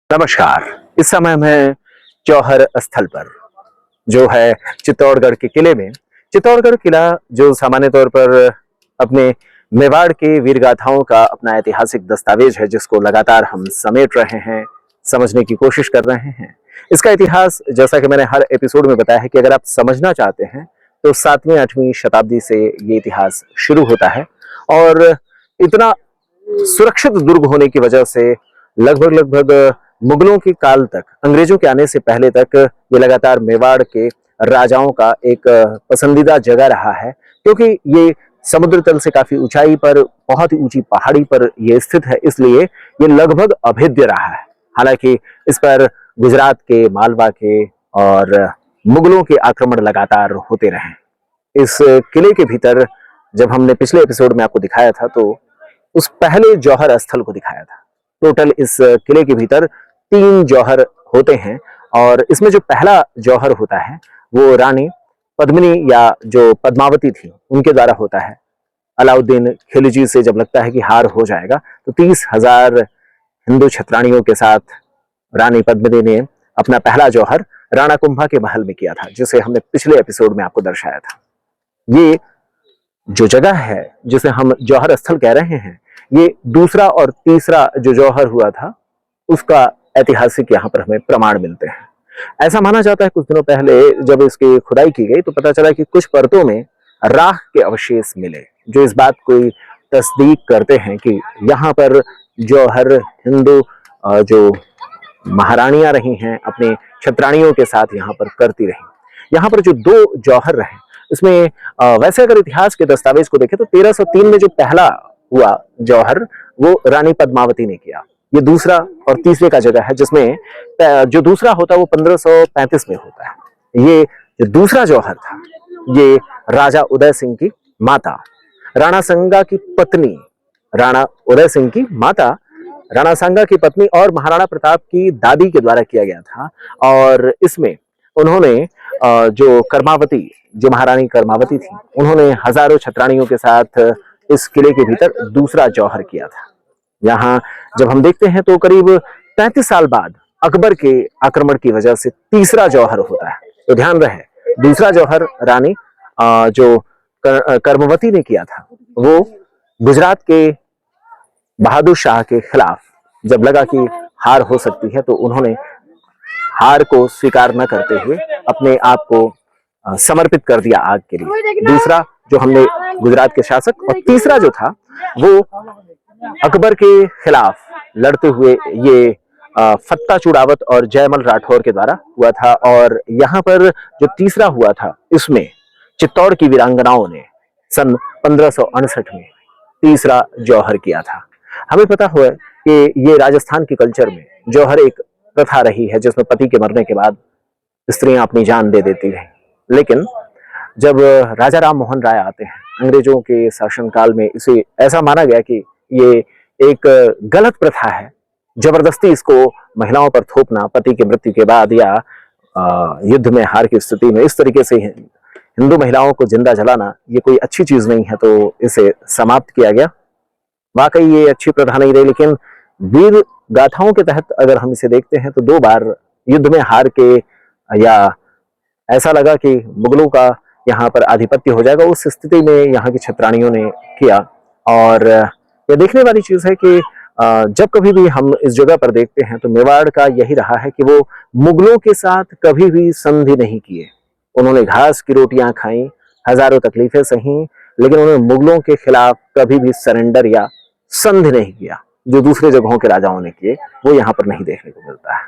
नमस्कार। इस समय हम हैं जौहर स्थल पर, जो है चित्तौड़गढ़ के किले में। चित्तौड़गढ़ किला जो सामान्य तौर पर अपने मेवाड़ के वीर गाथाओं का अपना ऐतिहासिक दस्तावेज है, जिसको लगातार हम समेट रहे हैं, समझने की कोशिश कर रहे हैं। इसका इतिहास, जैसा कि मैंने हर एपिसोड में बताया है, कि अगर आप समझना चाहते हैं तो 7वीं-8वीं शताब्दी से ये इतिहास शुरू होता है। और इतना सुरक्षित दुर्ग होने की वजह से लगभग मुगलों के काल तक, अंग्रेजों के आने से पहले तक, ये लगातार मेवाड़ के राजाओं का एक पसंदीदा जगह रहा है, क्योंकि ये समुद्र तल से काफी ऊंचाई पर, बहुत ही ऊंची पहाड़ी पर ये स्थित है, इसलिए ये लगभग अभेद्य रहा है। हालांकि इस पर गुजरात के, मालवा के और मुगलों के आक्रमण लगातार होते रहे। इस किले के भीतर जब हमने पिछले एपिसोड में आपको दिखाया था, तो उस पहले जौहर स्थल को दिखाया था। टोटल इस किले के भीतर 3 जौहर होते हैं, और इसमें जो पहला जौहर होता है वो रानी पद्मिनी या जो पद्मावती थी उनके द्वारा होता है। अलाउद्दीन खिलजी से जब लगता है कि हार हो जाएगा, तो 30,000 हिंदू छत्राणियों के साथ रानी पद्मिनी ने अपना पहला जौहर राणा कुंभा के महल में किया था, जिसे हमने पिछले एपिसोड में आपको दर्शाया था। ये जो जगह है जिसे हम जौहर स्थल कह रहे हैं, ये दूसरा और तीसरा जो जौहर हुआ था उसका ऐतिहासिक यहाँ पर हमें प्रमाण मिलते हैं। ऐसा माना जाता है, कुछ दिनों पहले जब इसकी खुदाई की गई तो पता चला कि कुछ परतों में राख के अवशेष मिले, जो इस बात को तस्दीक करते हैं कि यहाँ पर जौहर हिंदू जो महारानियां रही हैं, अपने छत्राणियों के साथ यहाँ पर करती रही। यहाँ पर जो 2 जौहर रहे, इसमें वैसे अगर इतिहास के दस्तावेज को देखें तो 1303 में जो पहला हुआ जौहर, वो रानी पद्मावती ने किया। ये दूसरा और तीसरे का जगह है, जिसमें जो दूसरा होता है वो 1535 में होता है। ये जो दूसरा जौहर था, ये राजा उदय सिंह की माता राणा सांगा की पत्नी, राणा उदय सिंह की माता राणा सांगा की पत्नी और महाराणा प्रताप की दादी के द्वारा किया गया था। और इसमें उन्होंने जो कर्मावती, जो महारानी कर्मावती थी, उन्होंने हजारों छत्राणियों के साथ इस किले के भीतर दूसरा जौहर किया था। यहाँ जब हम देखते हैं तो करीब 35 साल बाद अकबर के आक्रमण की वजह से तीसरा जौहर होता है। तो ध्यान रहे, दूसरा जौहर रानी जो कर्मवती ने किया था, वो गुजरात के बहादुर शाह के खिलाफ जब लगा कि हार हो सकती है, तो उन्होंने हार को स्वीकार न करते हुए अपने आप को समर्पित कर दिया आग के लिए। दूसरा जो हमने गुजरात के शासक, और तीसरा जो था वो अकबर के खिलाफ लड़ते हुए ये फत्ता चुड़ावत और जयमल राठौर के द्वारा हुआ था। और यहाँ पर जो तीसरा हुआ था, इसमें चित्तौड़ की वीरांगनाओं ने सन 1568 में तीसरा जौहर किया था। हमें पता हुआ कि ये राजस्थान के कल्चर में जौहर एक प्रथा रही है, जिसमें पति के मरने के बाद स्त्रियां अपनी जान दे देती हैं। लेकिन जब राजा राम मोहन राय आते हैं, अंग्रेजों के शासनकाल में इसे ऐसा माना गया कि ये एक गलत प्रथा है, जबरदस्ती इसको महिलाओं पर थोपना पति की मृत्यु के बाद या युद्ध में हार की स्थिति में, इस तरीके से हिंदू महिलाओं को जिंदा जलाना, ये कोई अच्छी चीज नहीं है, तो इसे समाप्त किया गया। वाकई ये अच्छी प्रथा नहीं रही, लेकिन वीर गाथाओं के तहत अगर हम इसे देखते हैं तो 2 बार युद्ध में हार के, या ऐसा लगा कि मुगलों का यहाँ पर आधिपत्य हो जाएगा, उस स्थिति में यहाँ की छत्राणियों ने किया। और यह देखने वाली चीज है कि जब कभी भी हम इस जगह पर देखते हैं तो मेवाड़ का यही रहा है कि वो मुगलों के साथ कभी भी संधि नहीं किए। उन्होंने घास की रोटियां खाई, हजारों तकलीफें सही, लेकिन उन्होंने मुगलों के खिलाफ कभी भी सरेंडर या संधि नहीं किया। जो दूसरे जगहों के राजाओं ने किए, वो यहाँ पर नहीं देखने को मिलता है।